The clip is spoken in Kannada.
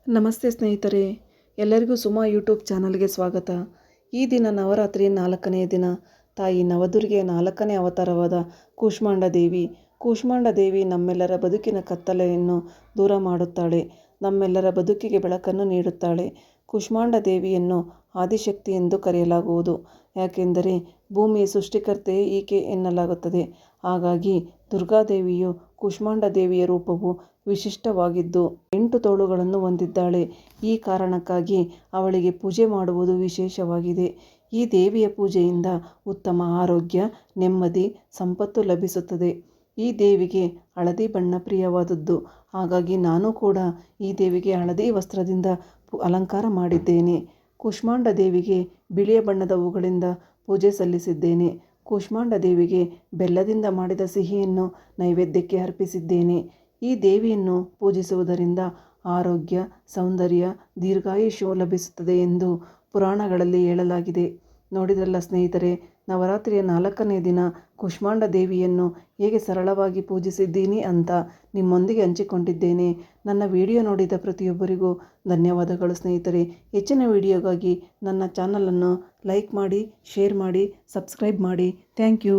ನಮಸ್ತೆ ಸ್ನೇಹಿತರೆ, ಎಲ್ಲರಿಗೂ ಸುಮಾ ಯೂಟ್ಯೂಬ್ ಚಾನಲ್ಗೆ ಸ್ವಾಗತ. ಈ ದಿನ ನವರಾತ್ರಿ 4ನೇ ದಿನ. ತಾಯಿ ನವದುರ್ಗೆಯ 4ನೇ ಅವತಾರವಾದ ಕೂಷ್ಮಾಂಡ ದೇವಿ. ಕೂಷ್ಮಾಂಡ ದೇವಿ ನಮ್ಮೆಲ್ಲರ ಬದುಕಿನ ಕತ್ತಲೆಯನ್ನು ದೂರ ಮಾಡುತ್ತಾಳೆ, ನಮ್ಮೆಲ್ಲರ ಬದುಕಿಗೆ ಬೆಳಕನ್ನು ನೀಡುತ್ತಾಳೆ. ಕೂಷ್ಮಾಂಡ ದೇವಿಯನ್ನು ಆದಿಶಕ್ತಿ ಎಂದು ಕರೆಯಲಾಗುವುದು. ಯಾಕೆಂದರೆ ಭೂಮಿಯ ಸೃಷ್ಟಿಕರ್ತೆಯೇ ಈಕೆ ಎನ್ನಲಾಗುತ್ತದೆ. ಹಾಗಾಗಿ ದುರ್ಗಾದೇವಿಯು ಕೂಷ್ಮಾಂಡ ದೇವಿಯ ರೂಪವು ವಿಶಿಷ್ಟವಾಗಿದ್ದು 8 ತೋಳುಗಳನ್ನು ಹೊಂದಿದ್ದಾಳೆ. ಈ ಕಾರಣಕ್ಕಾಗಿ ಅವಳಿಗೆ ಪೂಜೆ ಮಾಡುವುದು ವಿಶೇಷವಾಗಿದೆ. ಈ ದೇವಿಯ ಪೂಜೆಯಿಂದ ಉತ್ತಮ ಆರೋಗ್ಯ, ನೆಮ್ಮದಿ, ಸಂಪತ್ತು ಲಭಿಸುತ್ತದೆ. ಈ ದೇವಿಗೆ ಹಳದಿ ಬಣ್ಣ ಪ್ರಿಯವಾದದ್ದು. ಹಾಗಾಗಿ ನಾನು ಕೂಡ ಈ ದೇವಿಗೆ ಹಳದಿ ವಸ್ತ್ರದಿಂದ ಅಲಂಕಾರ ಮಾಡಿದ್ದೇನೆ. ಕೂಷ್ಮಾಂಡ ದೇವಿಗೆ ಬಿಳಿಯ ಬಣ್ಣದ ಹೂಗಳಿಂದ ಪೂಜೆ ಸಲ್ಲಿಸಿದ್ದೇನೆ. ಕೂಷ್ಮಾಂಡ ದೇವಿಗೆ ಬೆಲ್ಲದಿಂದ ಮಾಡಿದ ಸಿಹಿಯನ್ನು ನೈವೇದ್ಯಕ್ಕೆ ಅರ್ಪಿಸಿದ್ದೇನೆ. ಈ ದೇವಿಯನ್ನು ಪೂಜಿಸುವುದರಿಂದ ಆರೋಗ್ಯ, ಸೌಂದರ್ಯ, ದೀರ್ಘಾಯುಷ್ಯ ಲಭಿಸುತ್ತದೆ ಎಂದು ಪುರಾಣಗಳಲ್ಲಿ ಹೇಳಲಾಗಿದೆ. ನೋಡಿದ್ರಲ್ಲ ಸ್ನೇಹಿತರೆ, ನವರಾತ್ರಿಯ 4ನೇ ದಿನ ಕೂಷ್ಮಾಂಡ ದೇವಿಯನ್ನು ಹೇಗೆ ಸರಳವಾಗಿ ಪೂಜಿಸಿದ್ದೀನಿ ಅಂತ ನಿಮ್ಮೊಂದಿಗೆ ಹಂಚಿಕೊಂಡಿದ್ದೇನೆ. ನನ್ನ ವಿಡಿಯೋ ನೋಡಿದ ಪ್ರತಿಯೊಬ್ಬರಿಗೂ ಧನ್ಯವಾದಗಳು ಸ್ನೇಹಿತರೆ. ಹೆಚ್ಚಿನ ವಿಡಿಯೋಗಾಗಿ ನನ್ನ ಚಾನಲನ್ನು ಲೈಕ್ ಮಾಡಿ, ಶೇರ್ ಮಾಡಿ, ಸಬ್ಸ್ಕ್ರೈಬ್ ಮಾಡಿ. Thank you.